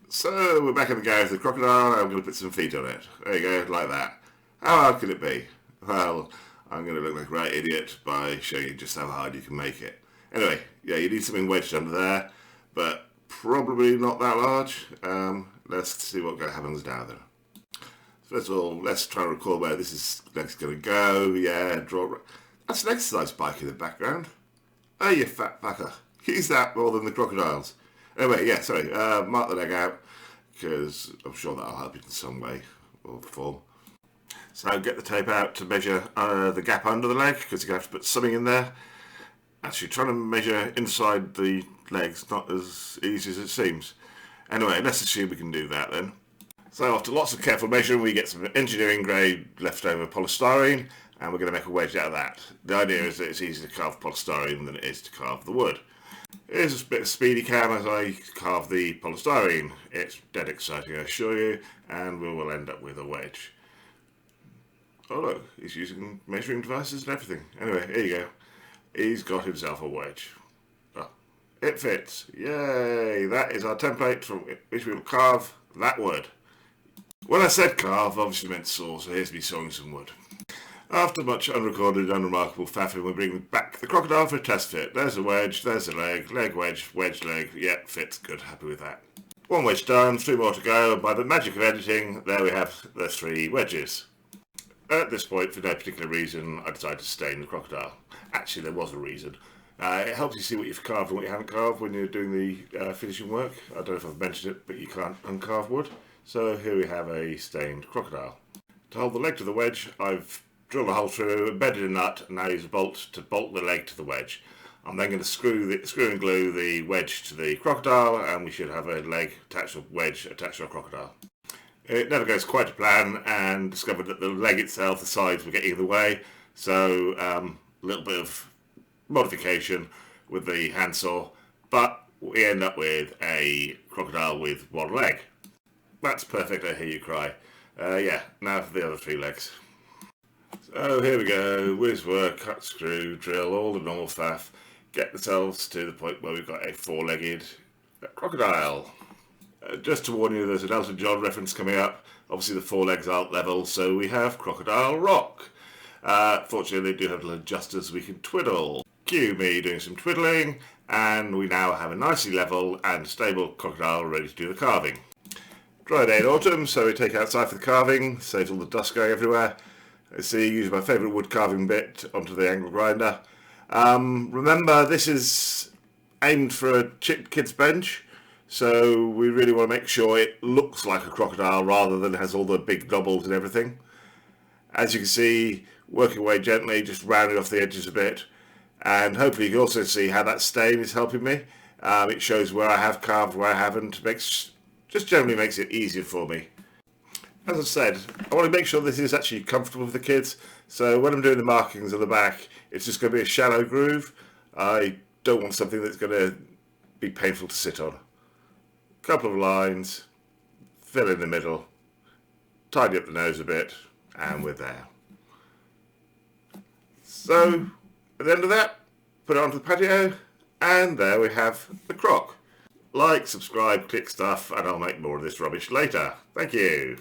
So we're back in the garage with the crocodile. I'm going to put some feet on it. There you go, like that. How hard can it be? Well, I'm going to look like a right idiot by showing you just how hard you can make it. Anyway, yeah, you need something wedged under there, but probably not that large. Let's see what happens now then. First of all, let's try and record where this is next going to go. Yeah, draw. That's an exercise bike in the background. Oh, you fat fucker. Use that more than the crocodiles. Anyway, yeah, sorry. Mark the leg out, because I'm sure that'll help you in some way or form. So get the tape out to measure the gap under the leg, because you're going to have to put something in there. Actually, trying to measure inside the leg's not as easy as it seems. Anyway, let's assume we can do that then. So after lots of careful measuring, we get some engineering grade leftover polystyrene, and we're going to make a wedge out of that. The idea is that it's easier to carve polystyrene than it is to carve the wood. Here's a bit of speedy cam as I carve the polystyrene. It's dead exciting, I assure you, and we will end up with a wedge. Oh look, he's using measuring devices and everything. Anyway, here you go. He's got himself a wedge. Oh, it fits. Yay! That is our template from which we will carve that wood. When I said carve, obviously meant saw, so here's me sawing some wood. After much unrecorded, unremarkable faffing, we bring back the crocodile for a test fit. There's a wedge, there's a leg, leg wedge, wedge leg. Yep, fits good, happy with that. One wedge done, 3 more to go, and by the magic of editing, there we have the 3 wedges. At this point, for no particular reason, I decided to stain the crocodile. Actually, there was a reason. It helps you see what you've carved and what you haven't carved when you're doing the finishing work. I don't know if I've mentioned it, but you can't uncarve wood. So here we have a stained crocodile. To hold the leg to the wedge, I've drilled a hole through, embedded a nut, and now use a bolt to bolt the leg to the wedge. I'm then going to screw and glue the wedge to the crocodile, and we should have a leg attached to a wedge attached to a crocodile. It never goes quite to plan, and discovered that the leg itself, the sides were getting in the way, so a little bit of modification with the handsaw, but we end up with a crocodile with 1 leg. That's perfect, I hear you cry. Yeah, now for the other 3 legs. So here we go, whiz work, cut, screw, drill, all the normal faff. Get ourselves to the point where we've got a 4-legged crocodile. Just to warn you, there's an Elton John reference coming up. Obviously the 4 legs aren't level, so we have Crocodile Rock. Fortunately they do have little adjusters we can twiddle. Cue me doing some twiddling, and we now have a nicely level and stable crocodile ready to do the carving. Dry day in autumn, so we take it outside for the carving, saves all the dust going everywhere. Let's see, use my favourite wood carving bit onto the angle grinder. Remember, this is aimed for a kid's bench, so we really want to make sure it looks like a crocodile rather than has all the big knobbles and everything. As you can see, working away gently, just rounding off the edges a bit, and hopefully you can also see how that stain is helping me. It shows where I have carved, where I haven't, just generally makes it easier for me. As I said, I want to make sure this is actually comfortable for the kids, so when I'm doing the markings on the back, it's just going to be a shallow groove. I don't want something that's going to be painful to sit on. Couple of lines, fill in the middle, tidy up the nose a bit, and we're there. So, at the end of that, put it onto the patio, and there we have the croc. Like, subscribe, click stuff, and I'll make more of this rubbish later. Thank you.